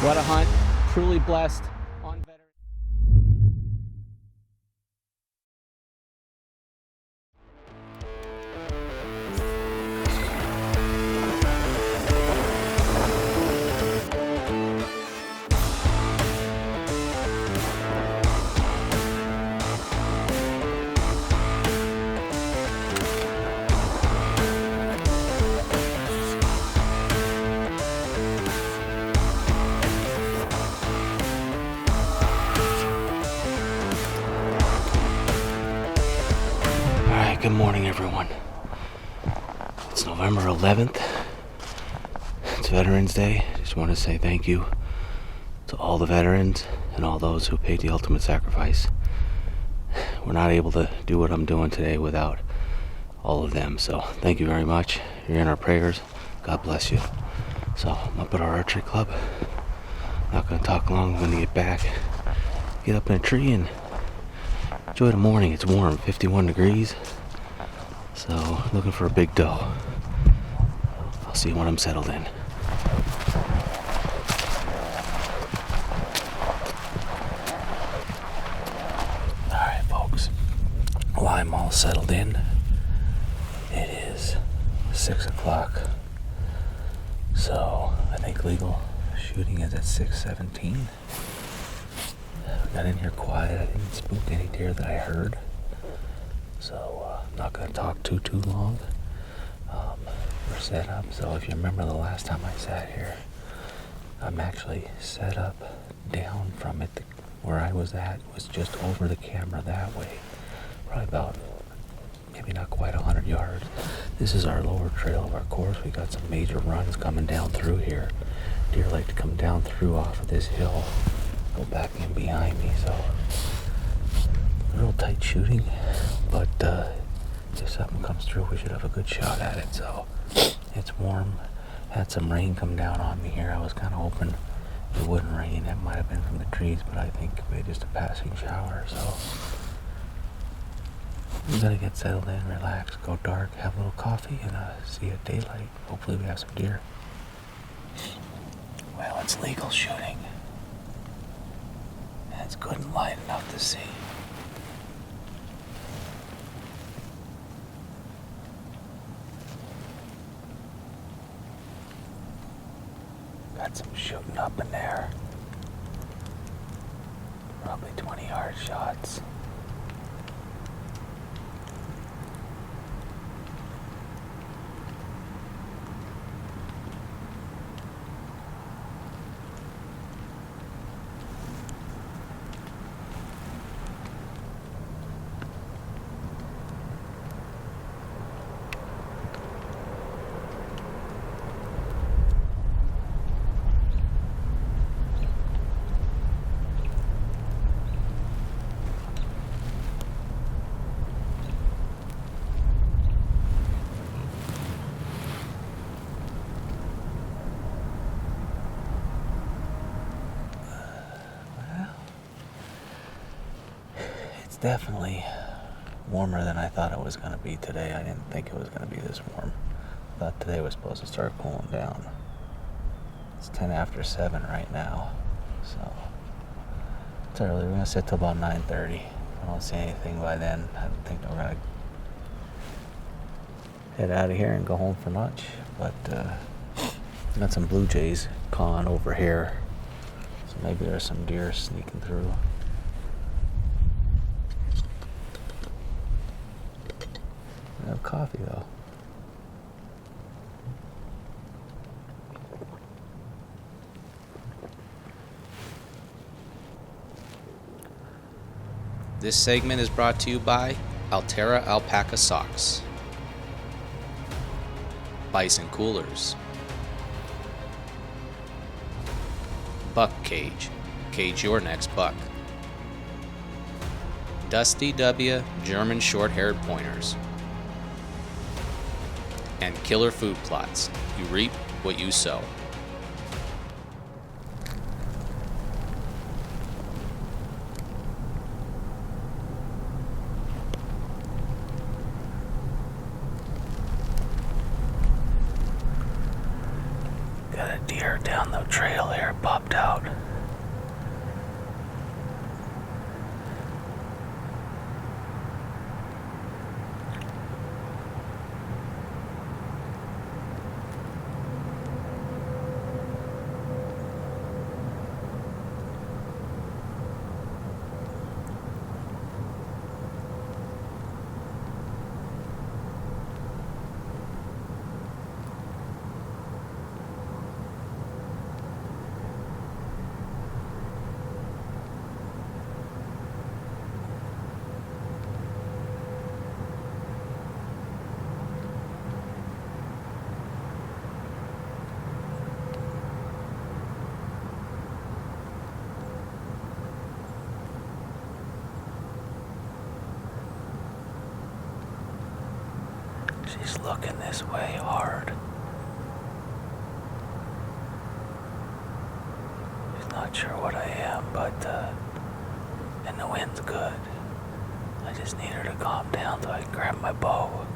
What a hunt. Truly blessed on veteran. Good morning, everyone. It's November 11th. It's Veterans Day. Just want to say thank you to all the veterans and all those who paid the ultimate sacrifice. We're not able to do what I'm doing today without all of them, so thank you very much. You're in our prayers. God bless you. So I'm up at our archery club. Not going to talk long. I'm going to get back, get up in a tree, and enjoy the morning. It's warm, 51 degrees. So, looking for a big doe. I'll see you when I'm settled in. Alright, folks. Well, I'm all settled in. It is 6 o'clock. So, I think legal shooting is at 6:17. Got in here quiet. I didn't spook any deer that I heard. So, not going to talk too long. We're set up. So if you remember the last time I sat here, I'm actually set up down from it. Where I was at was just over the camera that way. Probably about, maybe not quite 100 yards. This is our lower trail of our course. We got some major runs coming down through here. Deer like to come down through off of this hill, go back in behind me. So real tight shooting, but if something comes through, we should have a good shot at it. So it's warm. Had some rain come down on me here. I was kind of hoping it wouldn't rain. It might have been from the trees, but I think we had just a passing shower. So we gotta get settled in, relax, go dark, have a little coffee, and see at daylight. Hopefully we have some deer. Well, it's legal shooting. And it's good and light enough to see. Got some shooting up in there. Probably 20-yard shots. Definitely warmer than I thought it was going to be today. I didn't think it was going to be this warm. I thought today was supposed to start cooling down. It's 10 after 7 right now, so it's early. We're going to sit till about 9:30. I don't see anything by then. I don't think we're going to head out of here and go home for lunch, but got some blue jays cawing over here, so maybe there's some deer sneaking through. I have coffee though. This segment is brought to you by Altera Alpaca Socks, Bison Coolers, Buck Cage, cage your next buck, Dusty W German Short-Haired Pointers, and Killer Food Plots. You reap what you sow. Got a deer down the trail here, popped out. She's looking this way hard. She's not sure what I am, but, and the wind's good. I just need her to calm down so I can grab my bow.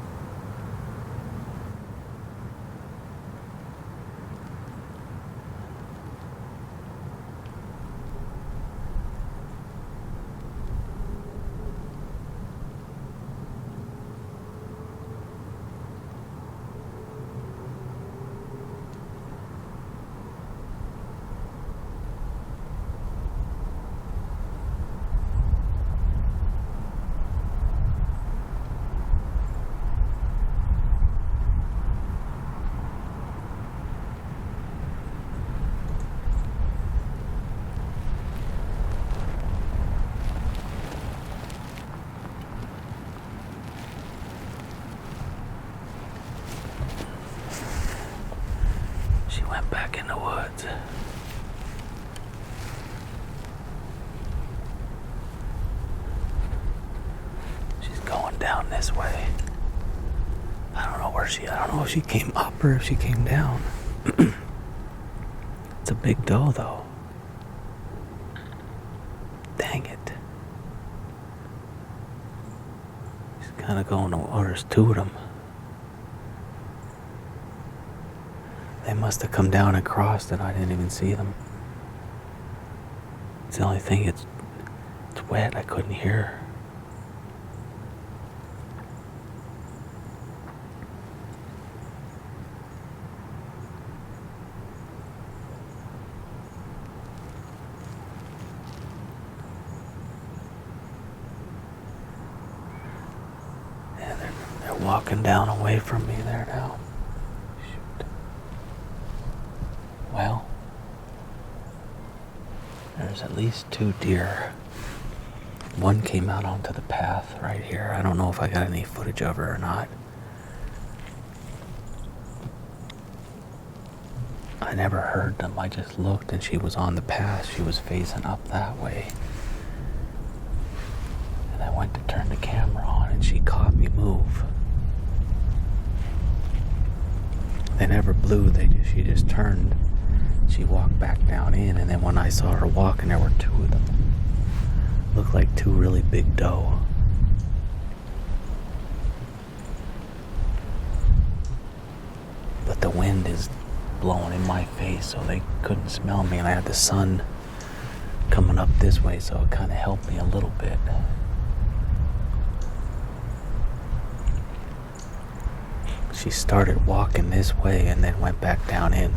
She went back in the woods. She's going down this way. I don't know if she came up or if she came down. It's a big doe though. Dang it. She's kind of going to orders two of them. They must have come down and crossed and I didn't even see them. It's the only thing, it's wet, I couldn't hear. And they're walking down away from me there now. Well, there's at least two deer. One came out onto the path right here. I don't know if I got any footage of her or not. I never heard them. I just looked and she was on the path. She was facing up that way. And I went to turn the camera on and she caught me move. They never blew, she just turned. She walked back down in, and then when I saw her walking, there were two of them. Looked like two really big doe. But the wind is blowing in my face, so they couldn't smell me, and I had the sun coming up this way, so it kind of helped me a little bit. She started walking this way and then went back down in.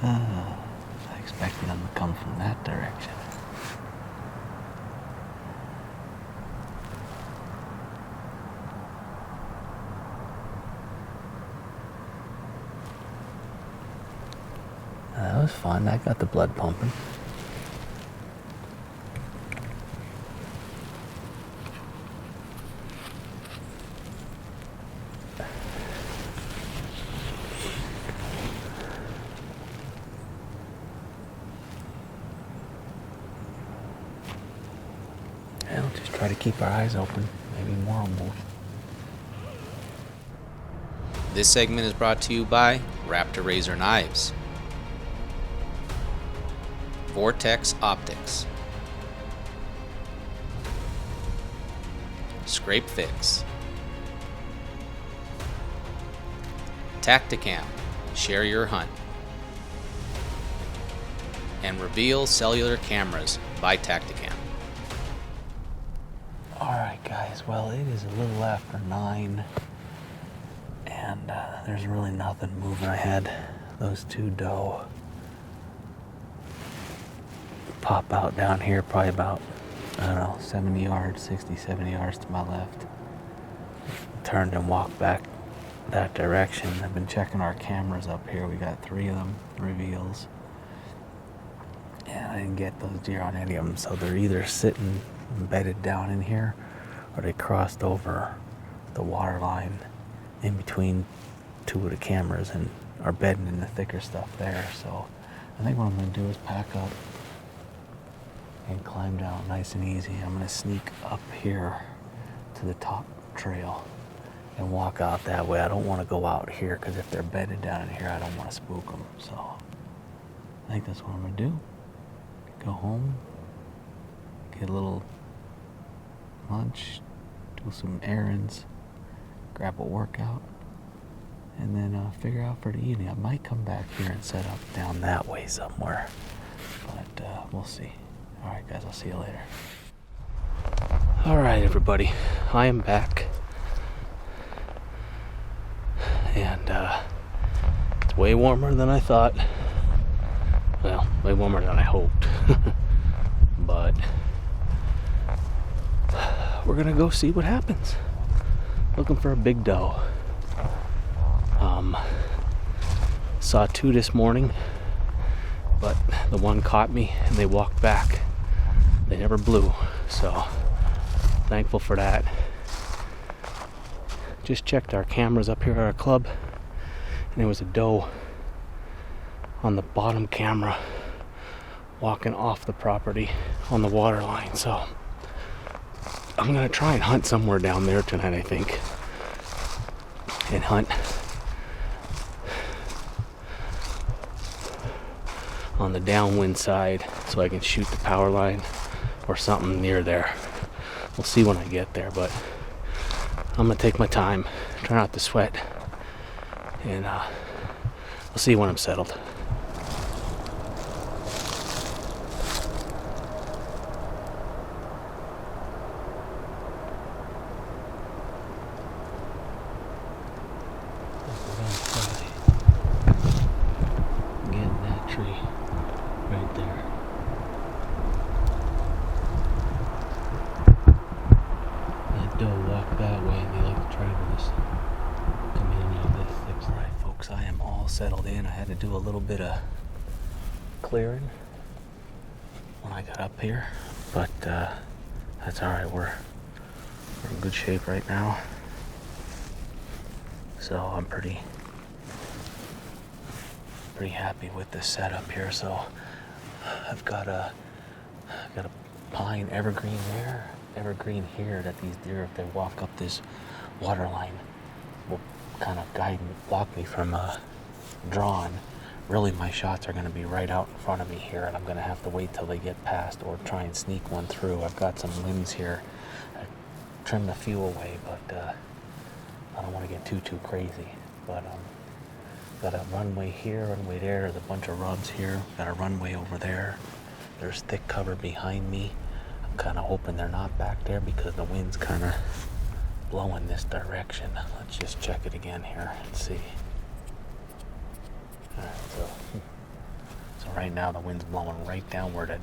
I expected them to come from that direction. That was fun. I got the blood pumping. try to keep our eyes open. Maybe more will move. This segment is brought to you by Raptor Razor Knives, Vortex Optics, Scrape Fix, Tacticam, share your hunt, and Reveal Cellular Cameras by Tacticam. Alright guys, well it is a little after 9 and there's really nothing moving. I had those two doe pop out down here probably about, I don't know, 70 yards, 60, 70 yards to my left. Turned and walked back that direction. I've been checking our cameras up here. We got 3 of them, reveals. And I didn't get those deer on any of them, so they're either sitting embedded down in here or they crossed over the water line in between 2 of the cameras and are bedding in the thicker stuff there. So I think what I'm going to do is pack up and climb down nice and easy. I'm going to sneak up here to the top trail and walk out that way. I don't want to go out here because if they're bedded down in here, I don't want to spook them. So I think that's what I'm going to do. Go home, get a little lunch, do some errands, grab a workout, and then figure out for the evening. I might come back here and set up down that way somewhere, but we'll see. All right, guys, I'll see you later. All right, everybody, I am back, and it's way warmer than I thought. Well, way warmer than I hoped. But we're gonna go see what happens. Looking for a big doe. Saw 2 this morning, but the one caught me and they walked back. They never blew, so thankful for that. Just checked our cameras up here at our club, and there was a doe on the bottom camera walking off the property on the water line. So I'm gonna try and hunt somewhere down there tonight, I think, and hunt on the downwind side so I can shoot the power line or something near there. We'll see when I get there, but I'm gonna take my time, try not to sweat, and I'll see you when I'm settled. Getting that tree right there. That doe walked that way, and they like to try to just come in and out this thick. Alright folks, I am all settled in. I had to do a little bit of clearing when I got up here, but that's alright. We're in good shape right now. So I'm pretty happy with this setup here. So I've got a pine evergreen there, evergreen here, that these deer, if they walk up this water line, will kind of guide and block me from drawing. Really, my shots are going to be right out in front of me here, and I'm going to have to wait till they get past or try and sneak one through. I've got some limbs here. I trimmed a few away, but I don't want to get too crazy. But got a runway here, runway there. There's a bunch of rubs here. Got a runway over there. There's thick cover behind me. I'm kind of hoping they're not back there because the wind's kind of blowing this direction. Let's just check it again here and see. Alright, so right now the wind's blowing right down where the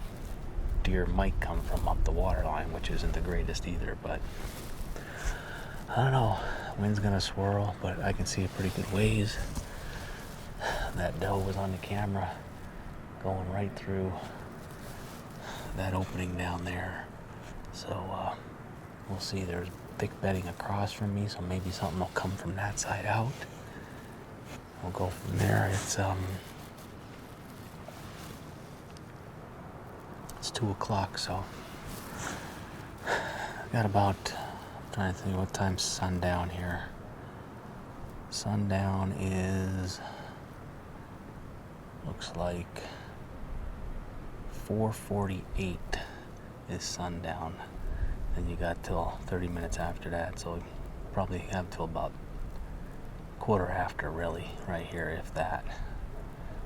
deer might come from, up the water line, which isn't the greatest either, but I don't know. Wind's gonna swirl, but I can see a pretty good ways. That doe was on the camera going right through that opening down there. So we'll see. There's thick bedding across from me, so maybe something will come from that side out. We'll go from there. It's 2 o'clock, so got about, I'm trying to think what time's sundown here. Sundown is, looks like 4:48 is sundown. Then you got till 30 minutes after that, so probably have till about quarter after, really, right here, if that.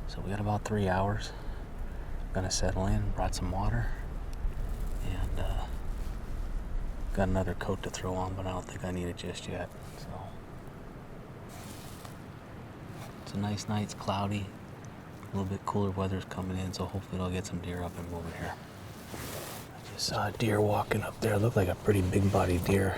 So we got about 3 hours. Gonna settle in, brought some water, and got another coat to throw on, but I don't think I need it just yet. So it's a nice night. It's cloudy, a little bit cooler weather's coming in, so hopefully it'll get some deer up and moving here. I just saw a deer walking up there. It looked like a pretty big body deer.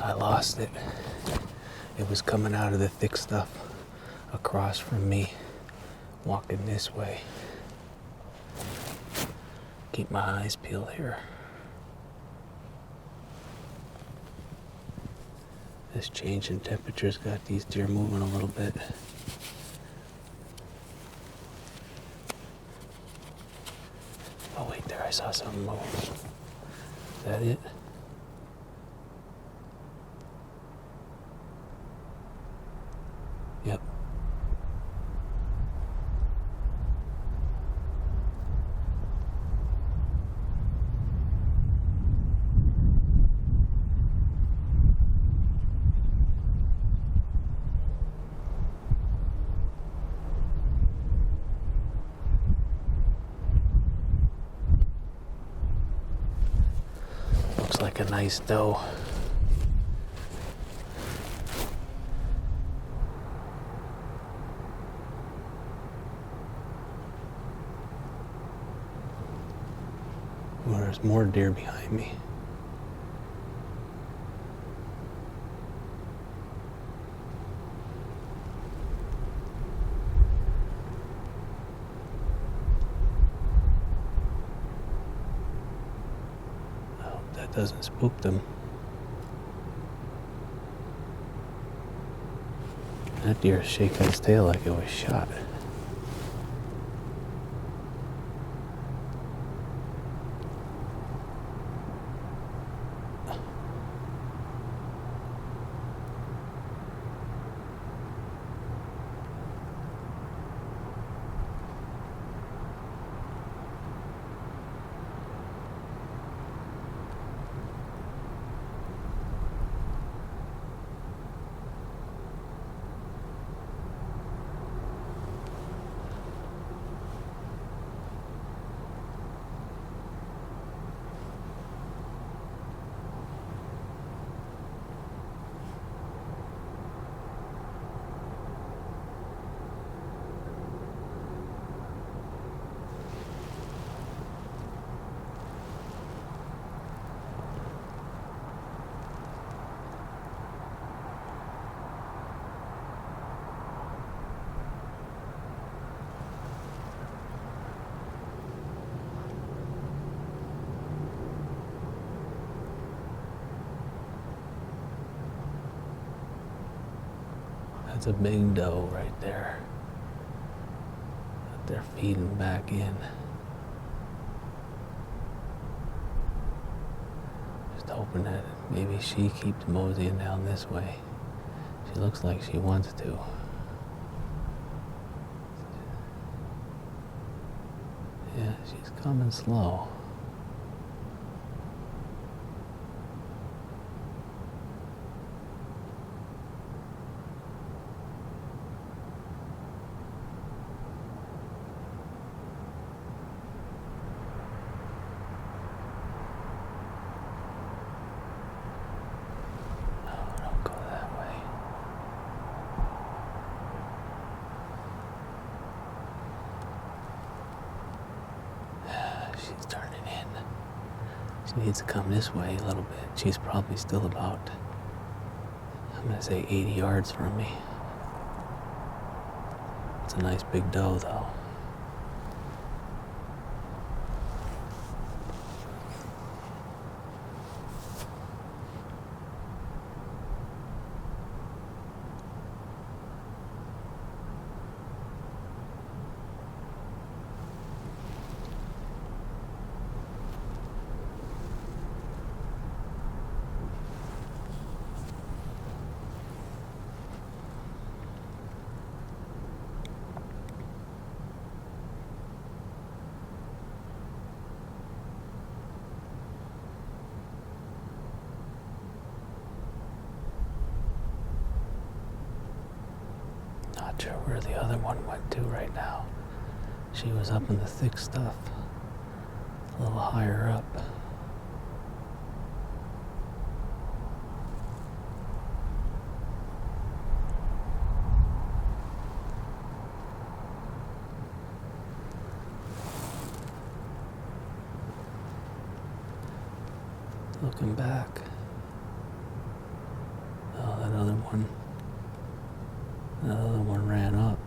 I lost it. It was coming out of the thick stuff across from me, walking this way. Keep my eyes peeled here. This change in temperature's got these deer moving a little bit. Oh wait, there I saw something move. Is that it? Yep. Looks like a nice doe. Well, there's more deer behind me. I hope that doesn't spook them. That deer is shaking its tail like it was shot. That's a big doe right there. They're feeding back in. Just hoping that maybe she keeps moseying down this way. She looks like she wants to. Yeah, she's coming slow. She's turning in. She needs to come this way a little bit. She's probably still about, I'm gonna say 80 yards from me. It's a nice big doe though. Not sure where the other one went to right now. She was up in the thick stuff, a little higher up. Looking back. Oh, that other one. The other one ran up.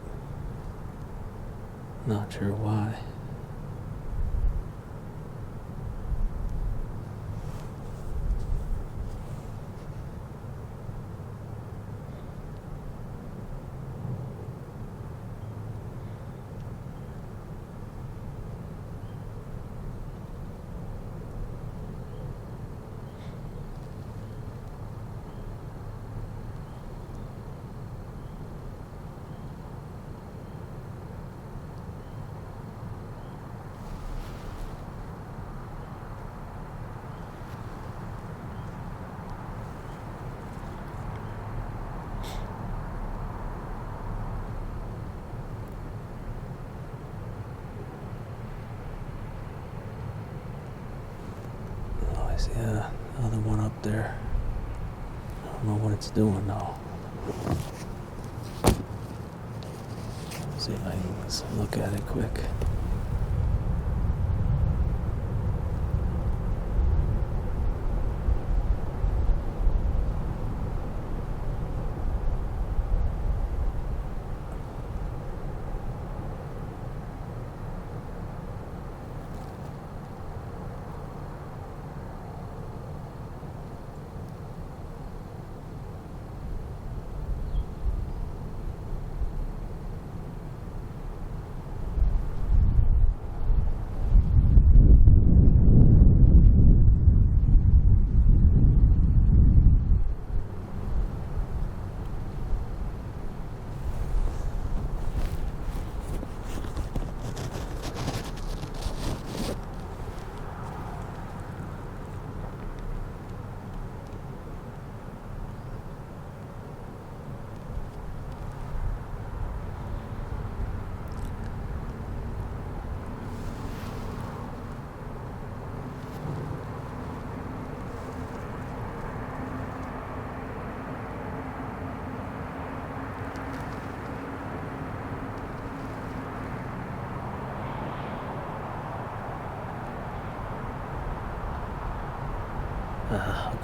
Not sure why. See the other one up there. I don't know what it's doing though. See if I can look at it quick.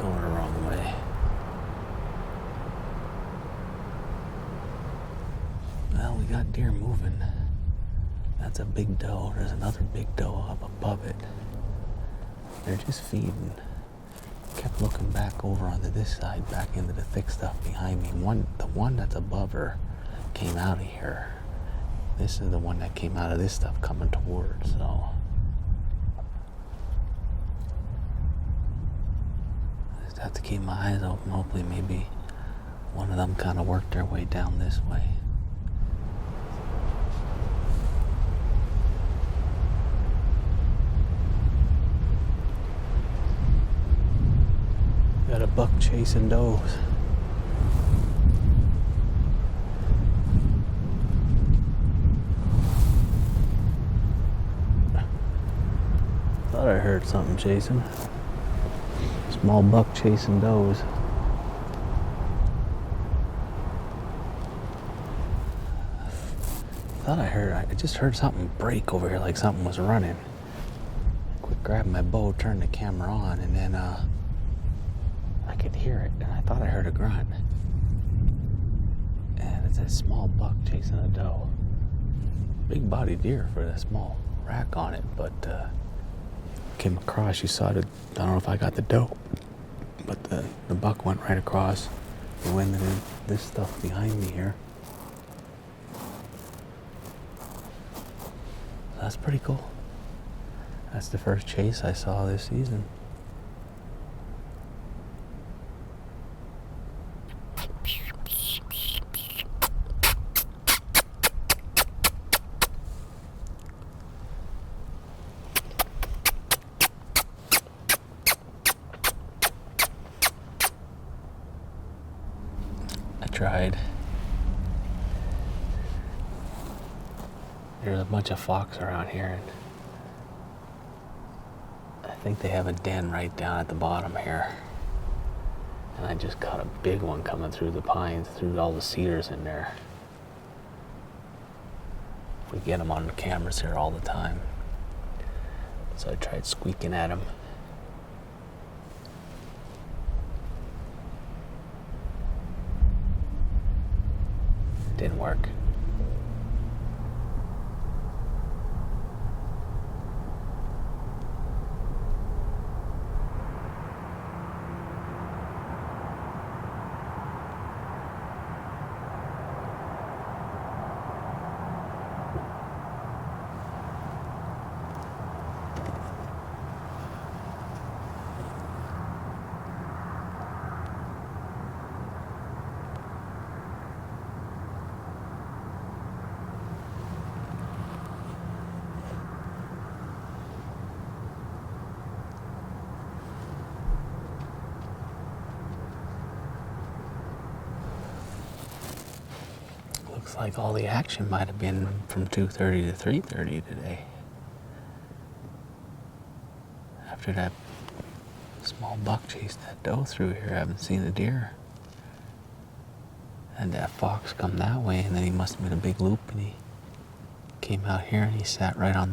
Going the wrong way. Well, we got deer moving. That's a big doe. There's another big doe up above it. They're just feeding. Kept looking back over onto this side, back into the thick stuff behind me. The one that's above her came out of here. This is the one that came out of this stuff coming towards, so. Have to keep my eyes open. Hopefully maybe one of them kind of worked their way down this way. Got a buck chasing does. Thought I heard something chasing. Small buck chasing does. I just heard something break over here, like something was running. Quick grabbed my bow, turned the camera on, and then I could hear it, and I thought I heard a grunt. And it's a small buck chasing a doe. big body deer for a small rack on it, but came across, you saw it, I don't know if I got the doe, but the buck went right across the wind and this stuff behind me here. That's pretty cool. That's the first chase I saw this season. I tried. There's a bunch of fox around here, and I think they have a den right down at the bottom here. And I just caught a big one coming through the pines, through all the cedars in there. We get them on the cameras here all the time. So I tried squeaking at him. Didn't work. Looks like all the action might have been from 2:30 to 3:30 today. After that small buck chased that doe through here, I haven't seen a deer. And that fox come that way, and then he must have made a big loop, and he came out here and he sat right on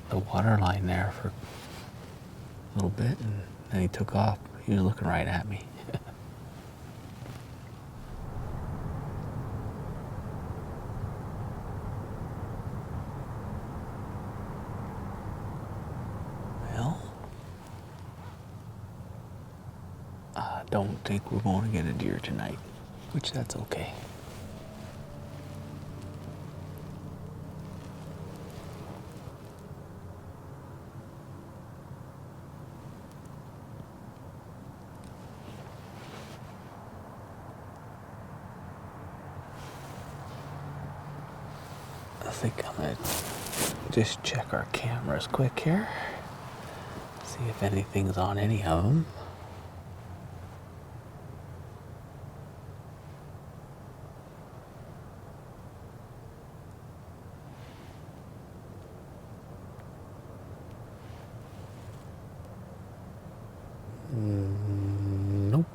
the water line there for a little bit, and then he took off. He was looking right at me. I don't think we're going to get a deer tonight, which that's okay. I think I'm going to just check our cameras quick here, see if anything's on any of them. Nope.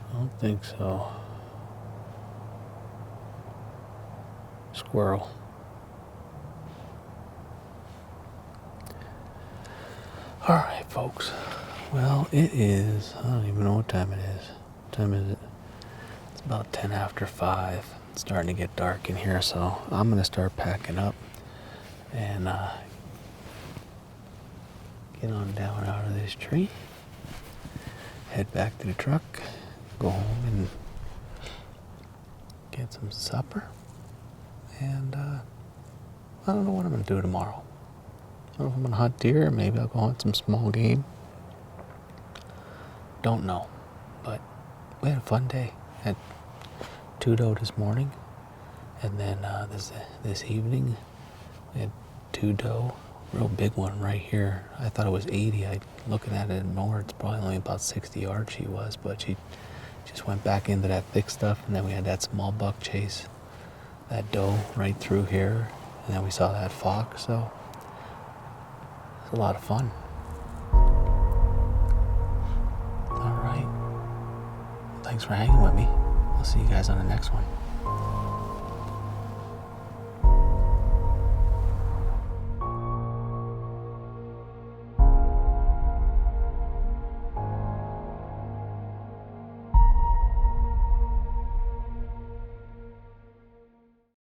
I don't think so. Squirrel. All right, folks. Well, it is, I don't even know what time it is. What time is it? It's about 10 after 5. It's starting to get dark in here, so I'm going to start packing up and get on down out of this tree, head back to the truck, go home and get some supper, and I don't know what I'm going to do tomorrow. I don't know if I'm going to hunt deer, or maybe I'll go hunt some small game. Don't know, but we had a fun day. Had 2 doe this morning, and then this evening we had 2 doe. Real big one right here. I thought it was 80. Looking at it more, it's probably only about 60 yards she was, but she just went back into that thick stuff, and then we had that small buck chase that doe right through here, and then we saw that fox, so it's a lot of fun. All right. Thanks for hanging with me. I'll see you guys on the next one.